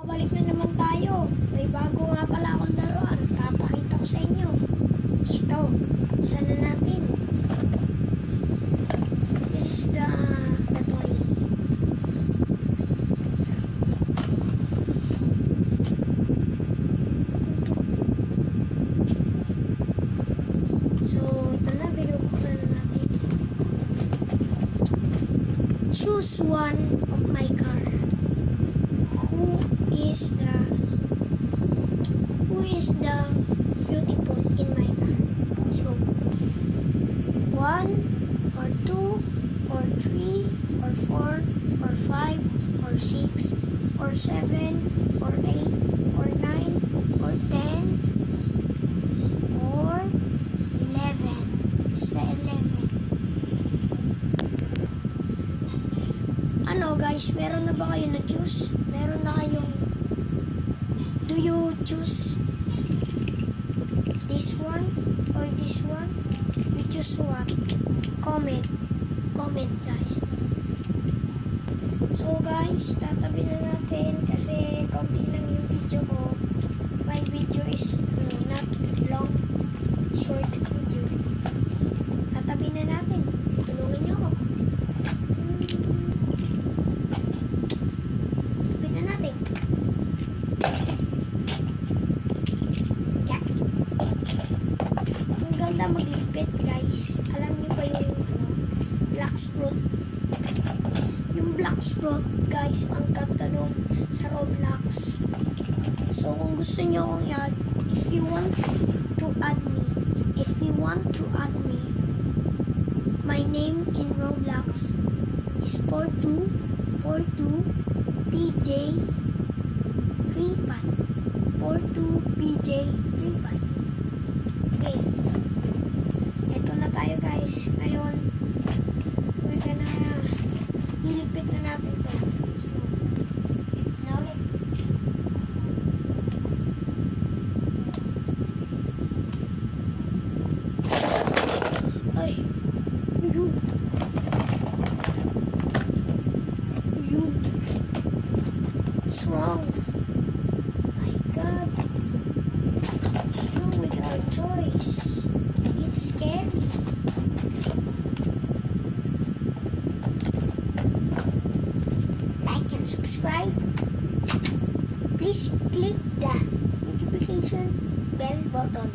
Balik na naman tayo. May bago nga pala akong laruan. Papakita ko sa inyo. Ito. Buksan na natin. This is the toy. So, ito na. Binubuksan na natin. Choose one of my car. Who is the beautiful in my car? So 1 or 2 or 3 or 4 or 5 or 6 or 7 or 8 or 9 or 10 or 11. It's the 11. Ano guys, meron na ba kayo na choose? Meron na kayong, do you choose this one or this one? You choose what? Comment guys. So guys, tatabi na natin kasi konti lang yung video ko. My video is not long, short video. Tatabi na natin. Tulungan niyo ako. Magligpit guys. Alam niyo ba yung black sprout? Yung black sprout guys, ang ganda nun sa Roblox. So kung gusto niyo akong i-add, if you want to add me, my name in Roblox is 42PJ35. 42PJ35. Okay. Ito na tayo guys. Ngayon, we're gonna ilipit na natin ito. So, na ulit. Ay, yun. What's wrong? My God. What's wrong with our toys? It's scary. Like and subscribe. Please click the notification bell button.